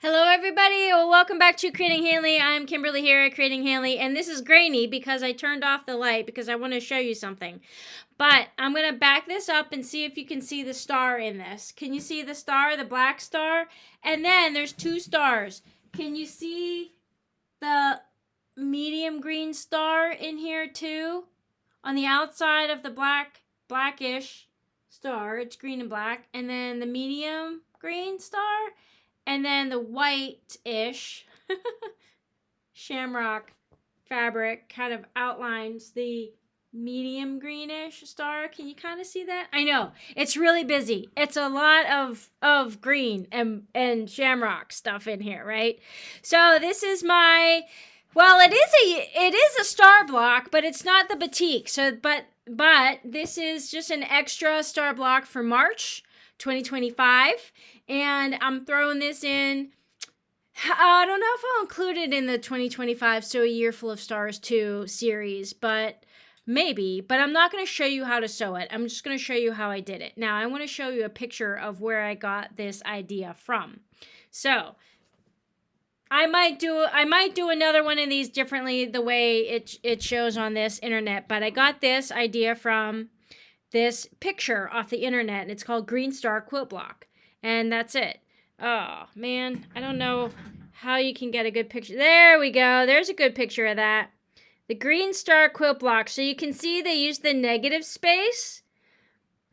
Hello everybody, well, welcome back to Creating Hanley. I'm Kimberly here at Creating Hanley, and this is grainy because I turned off the light because I want to show you something. But I'm going to back this up and see if you can see the star in this. Can you see the star, the black star? And then there's two stars. Can you see the medium green star in here too? On the outside of the blackish star, it's green and black, and then the medium green star. And then the white-ish shamrock fabric kind of outlines the medium greenish star. Can you kind of see that? I know, it's really busy. It's a lot of green and shamrock stuff in here, right? So this is my, well, it is a star block, but it's not the batik. So, but this is just an extra star block for March 2025, and I'm throwing this in. I don't know if I'll include it in the 2025 So a Year Full of Stars 2 series, but maybe. But I'm not going to show you how to sew it. I'm just going to show you how I did it. Now, I want to show you a picture of where I got this idea from. So, I might do another one of these differently the way it shows on this internet, but I got this idea from this picture off the internet, and it's called Green Star Quilt Block, and that's it. Oh man, I don't know how you can get a good picture. There we go. There's a good picture of that. The Green Star Quilt Block. So you can see they use the negative space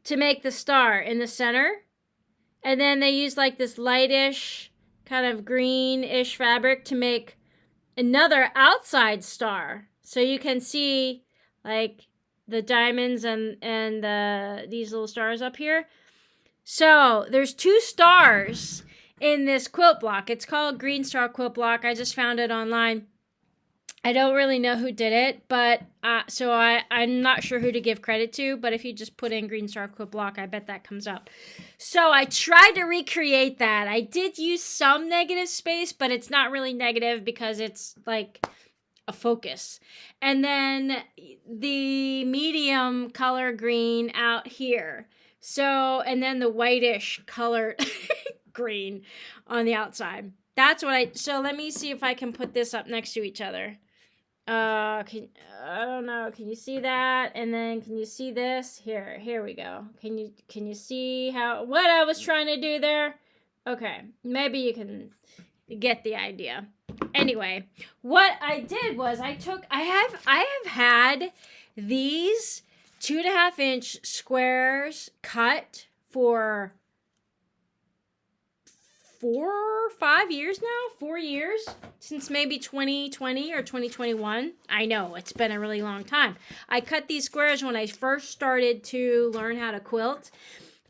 to make the star in the center, and then they use like this lightish kind of greenish fabric to make another outside star. So you can see like the diamonds and these little stars up here. So there's two stars in this quilt block. It's called Green Star Quilt Block. I just found it online. I don't really know who did it, but so I'm not sure who to give credit to, but if you just put in Green Star Quilt Block, I bet that comes up. So I tried to recreate that. I did use some negative space, but it's not really negative because it's like a focus. And then the medium color green out here. So, and then the whitish color green on the outside. That's what so let me see if I can put this up next to each other. I don't know. Can you see that? And then can you see this? Here we go. Can you see what I was trying to do there? Okay, maybe you can get the idea. Anyway, what I did was I have had these 2.5-inch squares cut for 4 years, since maybe 2020 or 2021. I know, it's been a really long time. I cut these squares when I first started to learn how to quilt,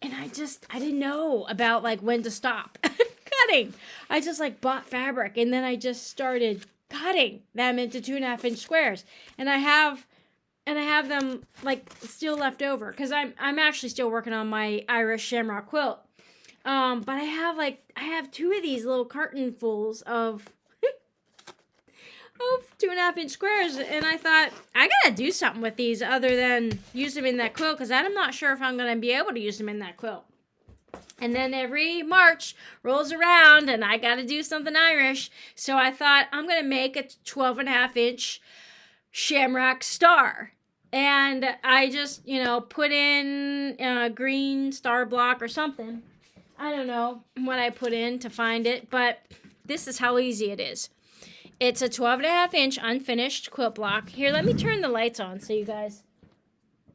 and I didn't know about like when to stop cutting. I just like bought fabric, and then I just started cutting them into 2.5-inch squares, and I have them like still left over because I'm actually still working on my Irish Shamrock quilt. But I have two of these little cartonfuls of 2.5-inch squares, and I thought I gotta do something with these other than use them in that quilt, because I'm not sure if I'm gonna be able to use them in that quilt. And then every March rolls around and I gotta do something Irish, so I thought I'm gonna make a 12.5-inch shamrock star. And I just, put in a green star block or something. I don't know what I put in to find it, but this is how easy it is. It's a 12.5-inch unfinished quilt block. Here, let me turn the lights on so you guys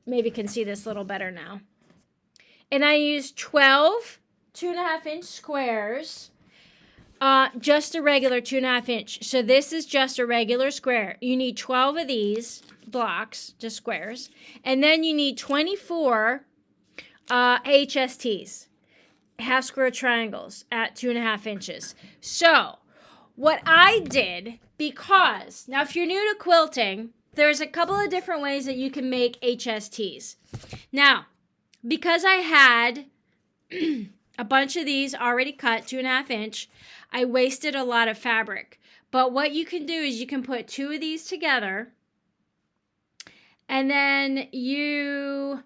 maybe can see this a little better now. And I used 12 2.5-inch squares, just a regular 2.5-inch. So this is just a regular square. You need 12 of these blocks, just squares. And then you need 24 HSTs. Half square triangles at 2.5 inches. So what I did, because now if you're new to quilting, there's a couple of different ways that you can make HSTs. Now, because I had a bunch of these already cut 2.5-inch, I wasted a lot of fabric. But what you can do is you can put two of these together, and then you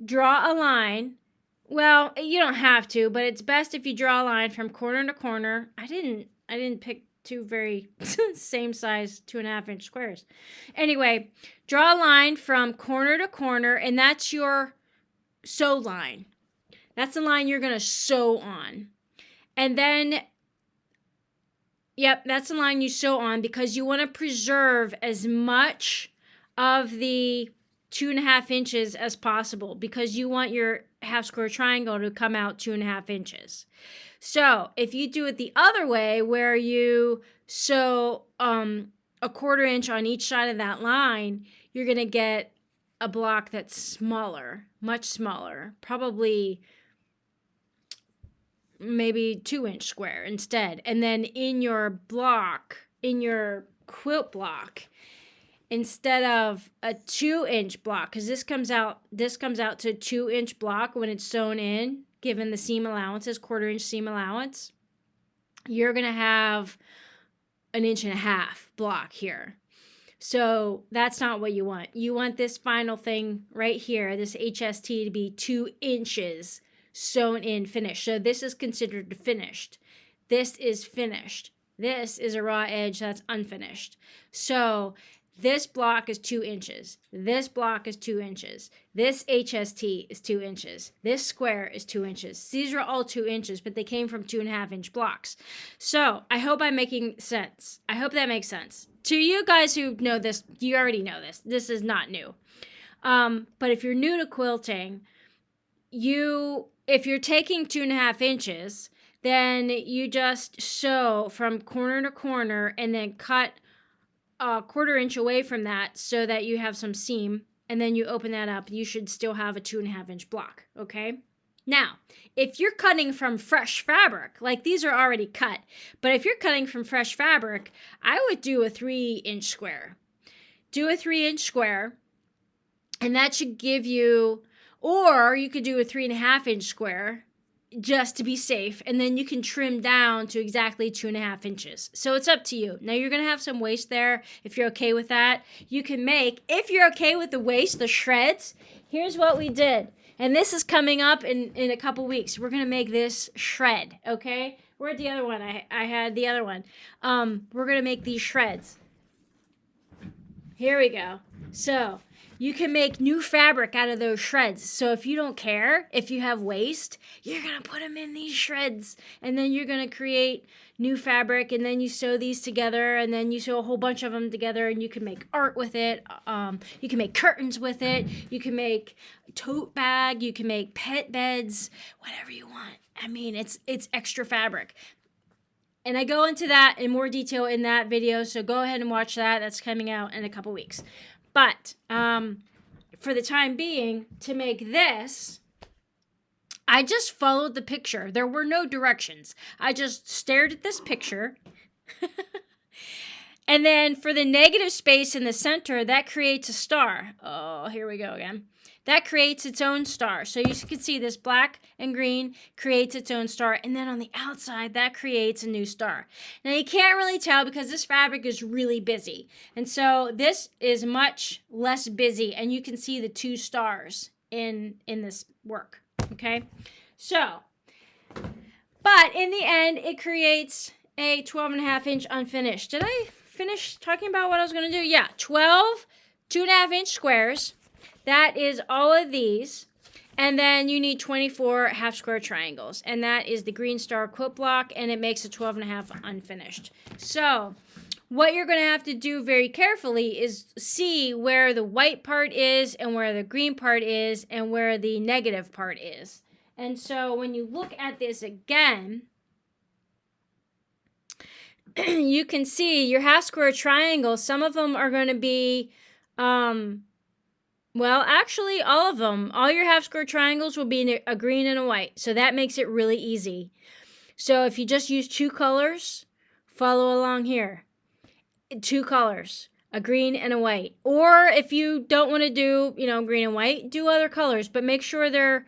draw a line. Well, you don't have to, but it's best if you draw a line from corner to corner. I didn't I didn't pick two very same size 2.5-inch squares. Anyway, draw a line from corner to corner, and that's your sew line. That's the line you're going to sew on. And then, yep, that's the line you sew on because you want to preserve as much of the 2.5 inches as possible because you want your half square triangle to come out 2.5 inches. So if you do it the other way where you sew a 1/4 inch on each side of that line, you're going to get a block that's smaller, much smaller, probably maybe 2-inch square instead. And then in your block, in your quilt block, instead of a 2-inch block, because this comes out to a 2-inch block when it's sewn in, given the seam allowances, 1/4 inch seam allowance, you're going to have 1.5 inch block here. So that's not what you want. You want this final thing right here, this HST, to be 2 inches sewn in, finished. So this is considered finished. This is finished. This is a raw edge that's unfinished. So this block is 2 inches. This block is 2 inches. This HST is 2 inches. This square is 2 inches. These are all 2 inches, but they came from 2.5-inch blocks. So I hope I'm making sense. I hope that makes sense. To you guys who know this, you already know this. This is not new. But if you're new to quilting, if you're taking 2.5 inches, then you just sew from corner to corner and then cut a 1/4 inch away from that so that you have some seam, and then you open that up. You should still have a 2.5-inch block, okay? Now, if you're cutting from fresh fabric, like these are already cut, but if you're cutting from fresh fabric, I would do a 3-inch square. Do a 3-inch square, and that should give you, or you could do a 3.5-inch square just to be safe, and then you can trim down to exactly 2.5 inches. So it's up to you. Now you're going to have some waste there. If you're okay with that, you can make, if you're okay with the waste, the shreds, here's what we did. And this is coming up in a couple weeks. We're going to make this shred, okay? Where'd the other one? I had the other one. We're going to make these shreds. Here we go. So you can make new fabric out of those shreds. So if you don't care, if you have waste, you're going to put them in these shreds. And then you're going to create new fabric. And then you sew these together. And then you sew a whole bunch of them together. And you can make art with it. You can make curtains with it. You can make a tote bag. You can make pet beds. Whatever you want. I mean, it's extra fabric. And I go into that in more detail in that video. So go ahead and watch that. That's coming out in a couple weeks. But for the time being, to make this, I just followed the picture. There were no directions. I just stared at this picture. And then for the negative space in the center, that creates a star. Oh, here we go again. That creates its own star. So you can see this black and green creates its own star. And then on the outside, that creates a new star. Now you can't really tell because this fabric is really busy. And so this is much less busy. And you can see the 2 stars in this work. Okay? So, but in the end, it creates a 12.5-inch unfinished. Did I finish talking about what I was going to do? Yeah, 12 2.5-inch squares. That is all of these. And then you need 24 half square triangles. And that is the Green Star quilt block. And it makes a 12.5 unfinished. So what you're going to have to do very carefully is see where the white part is and where the green part is and where the negative part is. And so when you look at this again, you can see your half square triangles. Some of them are going to be... well, actually, all of them. All your half square triangles will be a green and a white. So that makes it really easy. So if you just use 2 colors, follow along here. 2 colors, a green and a white. Or if you don't want to do, green and white, do other colors. But make sure they're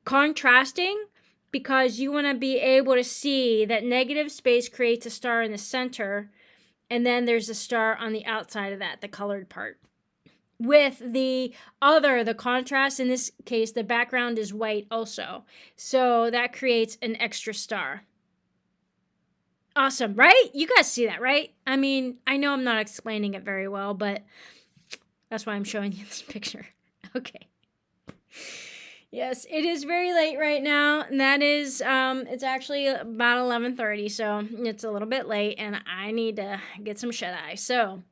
contrasting because you want to be able to see that negative space creates a star in the center. And then there's a star on the outside of that, the colored part. With the contrast, in this case, the background is white also. So that creates an extra star. Awesome, right? You guys see that, right? I mean, I know I'm not explaining it very well, but that's why I'm showing you this picture. Okay. Yes, it is very late right now, and that is, it's actually about 11:30, so it's a little bit late, and I need to get some shut-eye. So,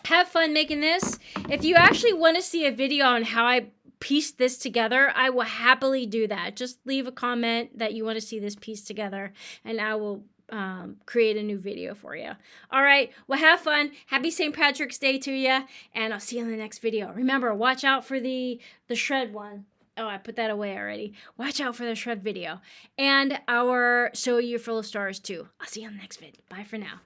have fun making this. If you actually want to see a video on how I pieced this together, I will happily do that. Just leave a comment that you want to see this piece together, and I will create a new video for you. All right, well, have fun. Happy St. Patrick's Day to you, and I'll see you in the next video. Remember, watch out for the shred one. Oh, I put that away already. Watch out for the shred video. And our Sew You Full of Stars too. I'll see you on the next vid. Bye for now.